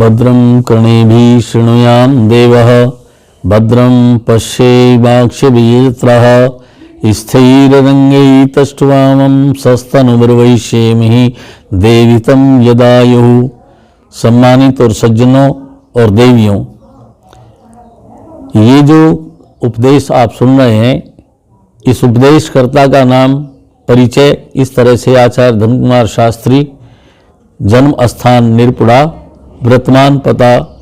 भद्रं कर्णेभिः शृणुयाम देवः भद्रं पश्येमाक्षभिर्यजत्रः स्थिररङ्गैस्तुष्टुवामं सस्तनुर्वैश्येमिः देवितं यदायुः। सम्मानित और सज्जनों और देवियों, ये जो उपदेश आप सुन रहे हैं, इस उपदेशकर्ता का नाम परिचय इस तरह से आचार्य धर्मकुमार शास्त्री, जन्म स्थान निरपुड़ा, वर्तमान पता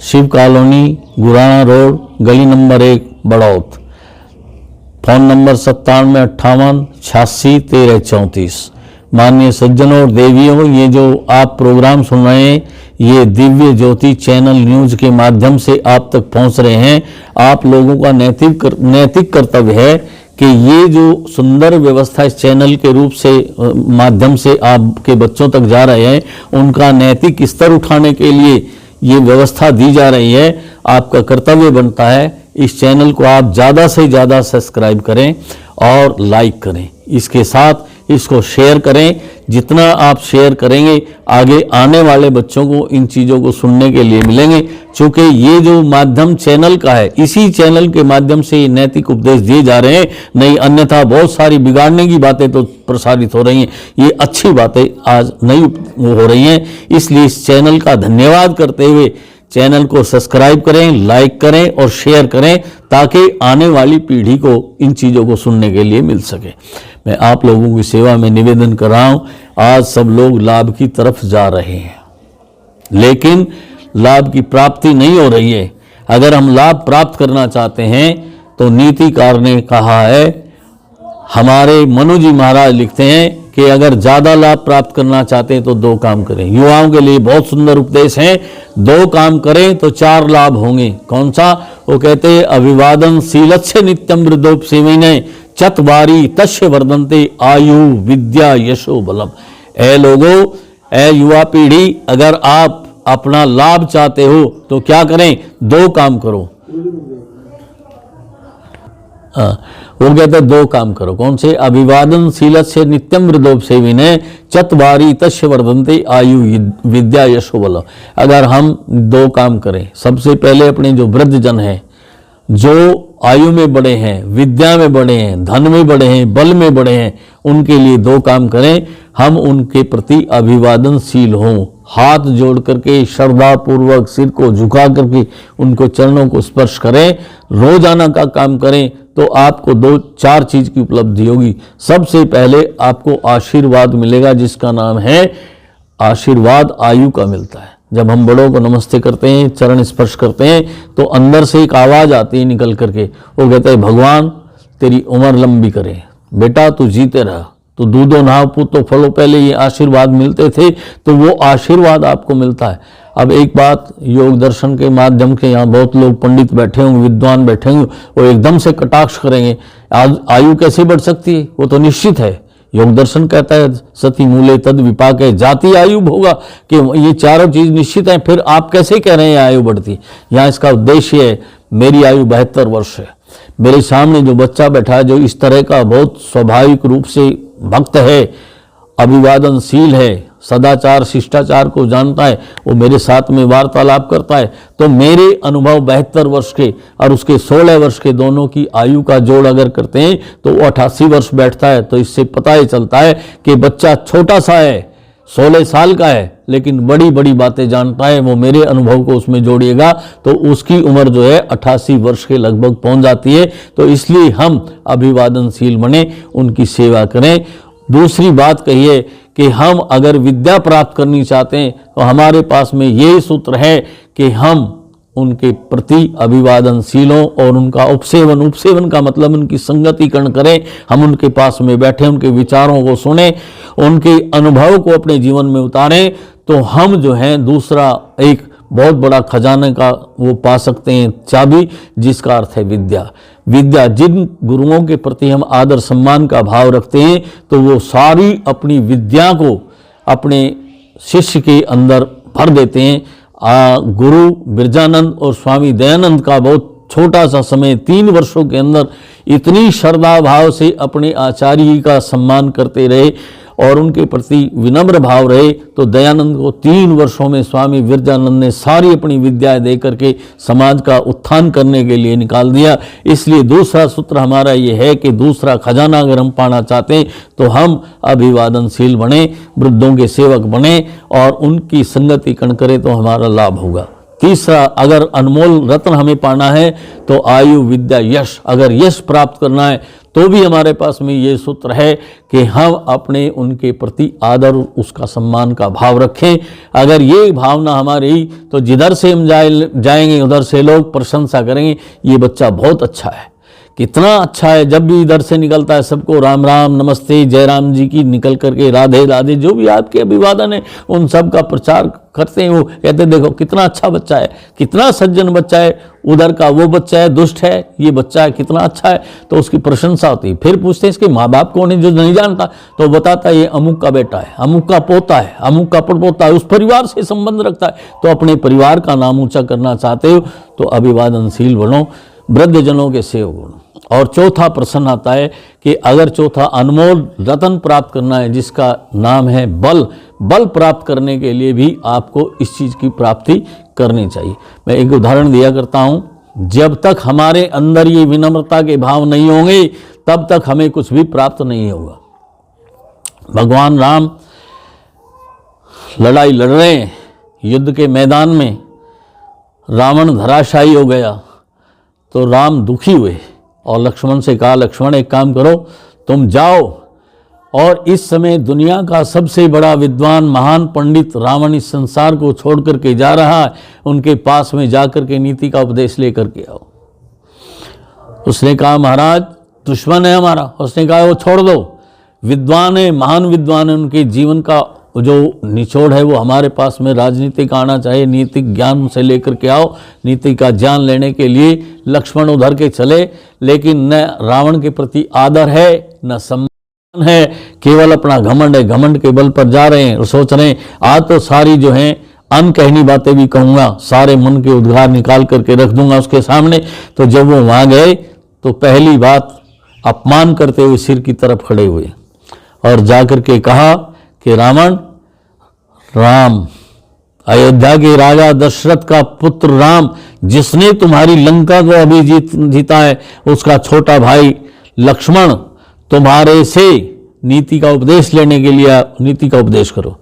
शिव कॉलोनी, गुराना रोड, गली नंबर 1, बड़ौत। Phone number 9758861334। माननीय सज्जनों और देवियों, ये जो आप प्रोग्राम सुन रहे हैं, ये दिव्य ज्योति चैनल न्यूज के माध्यम से आप तक पहुंच रहे हैं। आप लोगों का नैतिक कर्तव्य है कि ये जो सुंदर व्यवस्था इस चैनल के रूप से माध्यम से आपके बच्चों तक जा रहे हैं, उनका नैतिक स्तर उठाने के लिए ये व्यवस्था दी जा रही है। आपका कर्तव्य बनता है इस चैनल को आप ज़्यादा से ज़्यादा सब्सक्राइब करें और लाइक करें। इसके साथ इसको शेयर करें। जितना आप शेयर करेंगे, आगे आने वाले बच्चों को इन चीज़ों को सुनने के लिए मिलेंगे। चूँकि ये जो माध्यम चैनल का है, इसी चैनल के माध्यम से ये नैतिक उपदेश दिए जा रहे हैं। नहीं अन्यथा बहुत सारी बिगाड़ने की बातें तो प्रसारित हो रही हैं, ये अच्छी बातें आज नहीं हो रही हैं। इसलिए इस चैनल का धन्यवाद करते हुए चैनल को सब्सक्राइब करें, लाइक करें और शेयर करें, ताकि आने वाली पीढ़ी को इन चीज़ों को सुनने के लिए मिल सके। मैं आप लोगों की सेवा में निवेदन कर रहा हूँ। आज सब लोग लाभ की तरफ जा रहे हैं, लेकिन लाभ की प्राप्ति नहीं हो रही है। अगर हम लाभ प्राप्त करना चाहते हैं तो नीतिकार ने कहा है, हमारे मनु जी महाराज लिखते हैं कि अगर ज़्यादा लाभ प्राप्त करना चाहते हैं तो 2 काम करें। युवाओं के लिए बहुत सुंदर उपदेश है। 2 काम करें तो 4 लाभ होंगे। कौन सा? वो कहते हैं, अभिवादन शीलस्य नित्यम वृद्धोपसेविने चतवारी तस्य वर्धन्ते आयु विद्या यशो बलम। ए लोगों, ए युवा पीढ़ी, अगर आप अपना लाभ चाहते हो तो क्या करें? 2 काम करो। वो कहते हैं 2 काम करो। कौन से? अभिवादन शीलस्य नित्यम वृद्धोपसेविने चतवारी तस्य वर्धन्ते आयु विद्या यशो बलम। अगर हम 2 काम करें, सबसे पहले अपने जो वृद्ध जन हैं, जो आयु में बड़े हैं, विद्या में बड़े हैं, धन में बड़े हैं, बल में बड़े हैं, उनके लिए 2 काम करें। हम उनके प्रति अभिवादनशील हों, हाथ जोड़ करके श्रद्धा पूर्वक सिर को झुका करके उनको चरणों को स्पर्श करें। रोजाना का काम करें तो आपको 2-4 चीज की उपलब्धि होगी। सबसे पहले आपको आशीर्वाद मिलेगा, जिसका नाम है आशीर्वाद आयु का मिलता है। जब हम बड़ों को नमस्ते करते हैं, चरण स्पर्श करते हैं, तो अंदर से एक आवाज़ आती है निकल करके। वो कहते हैं, भगवान तेरी उम्र लंबी करे, बेटा तू जीते रहा, तो दूधो नहाओ पूतो फलो। पहले ये आशीर्वाद मिलते थे, तो वो आशीर्वाद आपको मिलता है। अब एक बात, योग दर्शन के माध्यम के यहाँ बहुत लोग पंडित बैठे होंगे, विद्वान बैठे होंगे, वो एकदम से कटाक्ष करेंगे, आज आयु कैसे बढ़ सकती है? वो तो निश्चित है। योग दर्शन कहता है, सती मूले तद विपाक है, जाति आयु होगा, कि ये चारों चीज निश्चित है। फिर आप कैसे कह रहे हैं आयु बढ़ती? यहाँ इसका उद्देश्य है, मेरी आयु 72 वर्ष है। मेरे सामने जो बच्चा बैठा है, जो इस तरह का बहुत स्वाभाविक रूप से भक्त है, अभिवादनशील है, सदाचार शिष्टाचार को जानता है, वो मेरे साथ में वार्तालाप करता है, तो मेरे अनुभव 72 वर्ष के और उसके 16 वर्ष के दोनों की आयु का जोड़ अगर करते हैं तो वो 88 वर्ष बैठता है। तो इससे पता ही चलता है कि बच्चा छोटा सा है, 16 साल का है, लेकिन बड़ी बड़ी बातें जानता है। वो मेरे अनुभव को उसमें जोड़िएगा तो उसकी उम्र जो है 88 वर्ष के लगभग पहुंच जाती है। तो इसलिए हम अभिवादनशील बने, उनकी सेवा करें। दूसरी बात कहिए कि हम अगर विद्या प्राप्त करनी चाहते हैं तो हमारे पास में यही सूत्र है कि हम उनके प्रति अभिवादनशील हों और उनका उपसेवन का मतलब उनकी संगतिकरण करें। हम उनके पास में बैठे, उनके विचारों को सुने, उनके अनुभव को अपने जीवन में उतारें, तो हम जो हैं दूसरा एक बहुत बड़ा खजाने का वो पा सकते हैं चाबी, जिसका अर्थ है विद्या। विद्या, जिन गुरुओं के प्रति हम आदर सम्मान का भाव रखते हैं, तो वो सारी अपनी विद्या को अपने शिष्य के भर भर देते हैं। गुरु बिरजानंद और स्वामी दयानंद का बहुत छोटा सा समय 3 वर्षों के अंदर इतनी श्रद्धा भाव से अपने आचार्य का सम्मान करते रहे और उनके प्रति विनम्र भाव रहे तो दयानंद को 3 वर्षों में स्वामी विरजानंद ने सारी अपनी विद्याएं दे करके समाज का उत्थान करने के लिए निकाल दिया। इसलिए दूसरा सूत्र हमारा ये है कि दूसरा खजाना अगर हम पाना चाहते हैं तो हम अभिवादनशील बने, वृद्धों के सेवक बने और उनकी संगति कण करें तो हमारा लाभ होगा। तीसरा, अगर अनमोल रत्न हमें पाना है तो आयु, विद्या, यश, अगर यश प्राप्त करना है तो भी हमारे पास में ये सूत्र है कि हम अपने उनके प्रति आदर, उसका सम्मान का भाव रखें। अगर ये भावना हमारी, तो जिधर से हम जाएंगे उधर से लोग प्रशंसा करेंगे, ये बच्चा बहुत अच्छा है, कितना अच्छा है। जब भी इधर से निकलता है सबको राम राम, नमस्ते, जय राम जी की निकल करके राधे राधे, जो भी आपके अभिवादन है उन सब का प्रचार करते हैं। वो कहते हैं देखो कितना अच्छा बच्चा है, कितना सज्जन बच्चा है, उधर का वो बच्चा है दुष्ट है, ये बच्चा है कितना अच्छा है, तो उसकी प्रशंसा होती है। फिर पूछते हैं इसके माँ बाप कौन है, जो नहीं जानता तो बताता है ये अमुक का बेटा है, अमुक का पोता है, अमुक का पड़पोता है, उस परिवार से संबंध रखता है। तो अपने परिवार का नाम ऊंचा करना चाहते हो तो अभिवादनशील बनो, वृद्धजनों के सेवक बनो। और चौथा प्रश्न आता है कि अगर चौथा अनमोल रतन प्राप्त करना है जिसका नाम है बल, बल प्राप्त करने के लिए भी आपको इस चीज़ की प्राप्ति करनी चाहिए। मैं एक उदाहरण दिया करता हूँ, जब तक हमारे अंदर ये विनम्रता के भाव नहीं होंगे तब तक हमें कुछ भी प्राप्त नहीं होगा। भगवान राम लड़ाई लड़ रहे हैं, युद्ध के मैदान में रावण धराशायी हो गया तो राम दुखी हुए और लक्ष्मण से कहा, लक्ष्मण एक काम करो, तुम जाओ और इस समय दुनिया का सबसे बड़ा विद्वान महान पंडित रावण इस संसार को छोड़ करके जा रहा है, उनके पास में जाकर के नीति का उपदेश लेकर के आओ। उसने कहा महाराज दुश्मन है हमारा। उसने कहा वो छोड़ दो, विद्वान है, महान विद्वान है, उनके जीवन का जो निचोड़ है वो हमारे पास में राजनीति का आना चाहिए, नीतिक ज्ञान से लेकर के आओ। नीति का ज्ञान लेने के लिए लक्ष्मण उधर के चले, लेकिन न रावण के प्रति आदर है न सम्मान है, केवल अपना घमंड है, घमंड के बल पर जा रहे हैं और सोच रहे हैं आज तो सारी जो है अनकहनी बातें भी कहूँगा, सारे मन के उद्गार निकाल करके रख दूंगा उसके सामने। तो जब वो वहाँ गए तो पहली बात अपमान करते हुए सिर की तरफ खड़े हुए और जा करके कहा कि रावण, राम अयोध्या के राजा दशरथ का पुत्र राम, जिसने तुम्हारी लंका को अभी जीता है, उसका छोटा भाई लक्ष्मण तुम्हारे से नीति का उपदेश लेने के लिए नीति का उपदेश करो।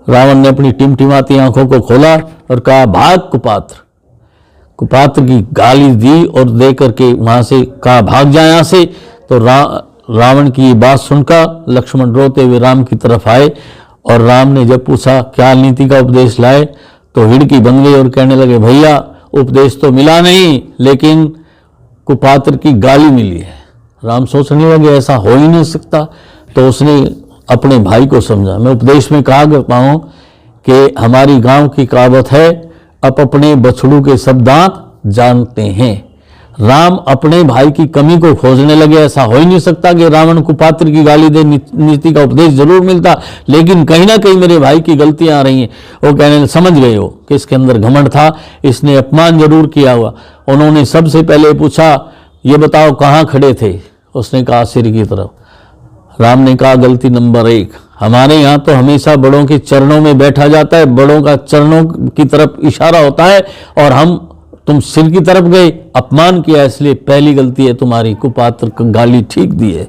रावण ने अपनी टिमटिमाती आंखों को खोला और कहा भाग कुपात्र। कुपात्र की गाली दी और दे करके वहां से कहा भाग जाए यहां से। तो रावण की ये बात सुनकर लक्ष्मण रोते हुए राम की तरफ आए और राम ने जब पूछा क्या नीति का उपदेश लाए तो हिड़की बन गई और कहने लगे भैया उपदेश तो मिला नहीं, लेकिन कुपात्र की गाली मिली है। राम सोचने लगे ऐसा हो ही नहीं सकता। तो उसने अपने भाई को समझा। मैं उपदेश में कहा करता हूँ कि हमारी गांव की कहावत है, अपने बछड़ू के सब दांत जानते हैं। राम अपने भाई की कमी को खोजने लगे। ऐसा हो ही नहीं सकता कि रावण कुपात्र की गाली दे, नीति का उपदेश जरूर मिलता, लेकिन कहीं ना कहीं मेरे भाई की गलतियां आ रही हैं। वो कहने समझ गए हो कि इसके अंदर घमंड था, इसने अपमान जरूर किया हुआ। उन्होंने सबसे पहले पूछा ये बताओ कहाँ खड़े थे। उसने कहा सिर की तरफ। राम ने कहा गलती नंबर 1, हमारे यहाँ तो हमेशा बड़ों के चरणों में बैठा जाता है, बड़ों का चरणों की तरफ इशारा होता है और तुम सिर की तरफ गए, अपमान किया, इसलिए पहली गलती है तुम्हारी, कुपात्र को गाली ठीक दी है।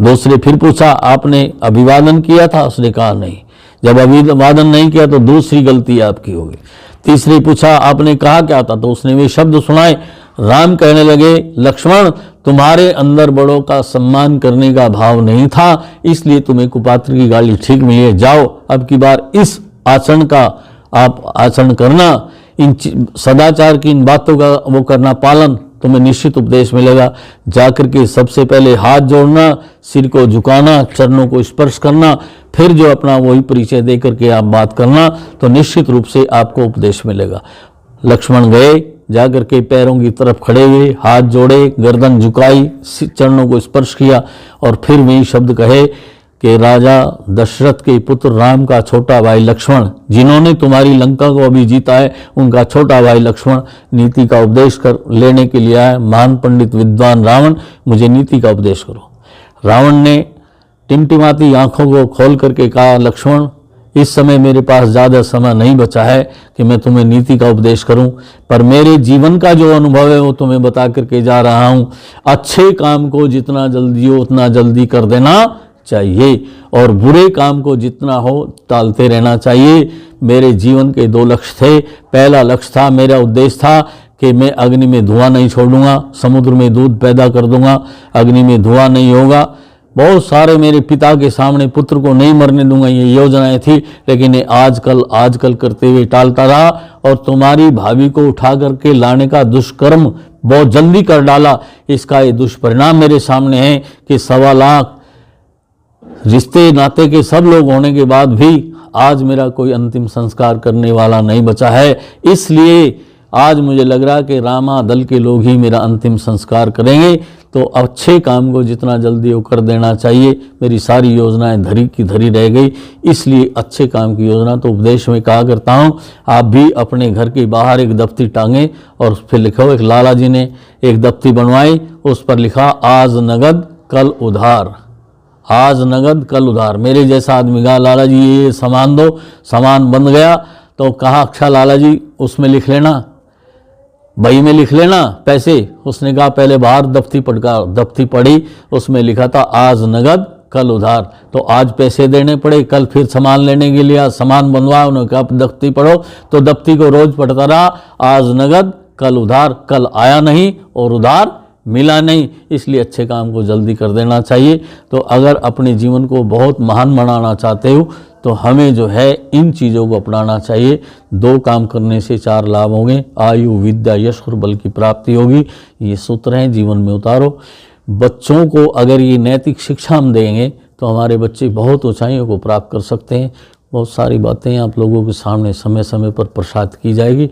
दूसरे फिर पूछा आपने अभिवादन किया था। उसने कहा नहीं। जब अभिवादन नहीं किया तो दूसरी गलती आपकी होगी। तीसरी पूछा आपने कहा क्या था, तो उसने वे शब्द सुनाए। राम कहने लगे लक्ष्मण तुम्हारे अंदर बड़ों का सम्मान करने का भाव नहीं था, इसलिए तुम्हें कुपात्र की गाली ठीक मिली है। जाओ अब की बार इस आचरण का आप आचरण करना, इन सदाचार की इन बातों का वो करना पालन, तुम्हें निश्चित उपदेश मिलेगा। जाकर के सबसे पहले हाथ जोड़ना, सिर को झुकाना, चरणों को स्पर्श करना, फिर जो अपना वही परिचय दे करके आप बात करना, तो निश्चित रूप से आपको उपदेश मिलेगा। लक्ष्मण गए, जाकर के पैरों की तरफ खड़े हुए, हाथ जोड़े, गर्दन झुकाई, चरणों को स्पर्श किया और फिर वही शब्द कहे कि राजा दशरथ के पुत्र राम का छोटा भाई लक्ष्मण, जिन्होंने तुम्हारी लंका को अभी जीता है, उनका छोटा भाई लक्ष्मण नीति का उपदेश कर लेने के लिए आया। महान पंडित विद्वान रावण, मुझे नीति का उपदेश करो। रावण ने टिमटिमाती आंखों को खोल करके कहा, लक्ष्मण इस समय मेरे पास ज़्यादा समय नहीं बचा है कि मैं तुम्हें नीति का उपदेश करूं, पर मेरे जीवन का जो अनुभव है वो तुम्हें बता करके जा रहा हूं। अच्छे काम को जितना जल्दी हो उतना जल्दी कर देना चाहिए और बुरे काम को जितना हो टालते रहना चाहिए। मेरे जीवन के 2 लक्ष्य थे। पहला लक्ष्य था, मेरा उद्देश्य था कि मैं अग्नि में धुआं नहीं छोड़ूंगा, समुद्र में दूध पैदा कर दूंगा, अग्नि में धुआं नहीं होगा। बहुत सारे मेरे पिता के सामने पुत्र को नहीं मरने दूंगा, ये योजनाएं थी, लेकिन ये आजकल करते हुए टालता रहा और तुम्हारी भाभी को उठा करके लाने का दुष्कर्म बहुत जल्दी कर डाला। इसका ये दुष्परिणाम मेरे सामने है कि 1.25 लाख रिश्ते नाते के सब लोग होने के बाद भी आज मेरा कोई अंतिम संस्कार करने वाला नहीं बचा है। इसलिए आज मुझे लग रहा है कि रामा दल के लोग ही मेरा अंतिम संस्कार करेंगे। तो अच्छे काम को जितना जल्दी वो कर देना चाहिए। मेरी सारी योजनाएं धरी की धरी रह गई, इसलिए अच्छे काम की योजना तो उपदेश में कहा करता हूँ। आप भी अपने घर के बाहर एक दफ्ती टांगे और फिर लिखो, एक लाला जी ने एक दफ्ती बनवाई, उस पर लिखा आज नगद कल उधार, आज नगद कल उधार। मेरे जैसा आदमी कहा, लाला जी ये सामान दो, सामान बन गया तो कहा, अच्छा लाला जी उसमें लिख लेना, बही में लिख लेना पैसे। उसने कहा पहले बाहर दफ्ती पढ़ी, उसमें लिखा था आज नगद कल उधार। तो आज पैसे देने पड़े, कल फिर सामान लेने के लिए सामान बनवाया, उन्होंने कहा दफ्ती पढ़ो, तो दफ्ती को रोज पढ़ता रहा, आज नगद कल उधार। कल आया नहीं और उधार मिला नहीं, इसलिए अच्छे काम को जल्दी कर देना चाहिए। तो अगर अपने जीवन को बहुत महान बनाना चाहते हो तो हमें जो है इन चीज़ों को अपनाना चाहिए। 2 काम करने से 4 लाभ होंगे, आयु, विद्या, यश और बल की प्राप्ति होगी। ये सूत्र हैं, जीवन में उतारो। बच्चों को अगर ये नैतिक शिक्षा हम देंगे तो हमारे बच्चे बहुत ऊंचाइयों को प्राप्त कर सकते हैं। बहुत सारी बातें आप लोगों के सामने समय समय पर प्रसारित की जाएगी।